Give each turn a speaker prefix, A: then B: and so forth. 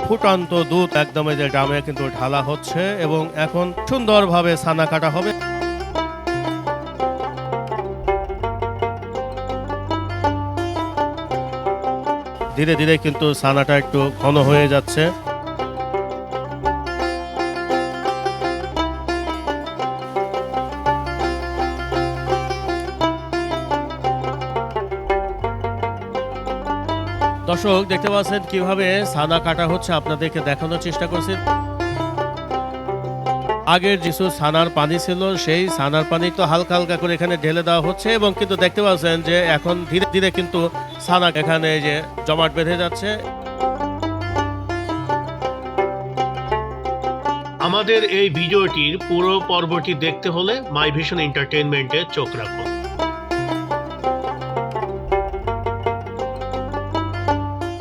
A: ফুটন্ত দুধ একদম এই যে ড্রামে কিন্তু ঢালা হচ্ছে এবং এখন সুন্দরভাবে ছানা কাটা হবে। ধীরে ধীরে কিন্তু ছানাটা একটু ঘন হয়ে যাচ্ছে। দর্শক দেখতে পাচ্ছেন কিভাবে ছানা কাটা হচ্ছে, আপনাদেরকে দেখানোর চেষ্টা করছি। আগের কিছু ছানার পানি ছিল, সেই ছানার পানি তো হালকা হালকা করে এখানে ঢেলে দেওয়া হচ্ছে এবং কিন্তু দেখতে পাচ্ছেন যে এখন ধীরে ধীরে কিন্তু ছানা এখানে যে জমাট বেঁধে যাচ্ছে।
B: আমাদের এই ভিডিওটির পুরো পর্বটি দেখতে হলে মাই ভিশন এন্টারটেইনমেন্টে চোখ রাখুন।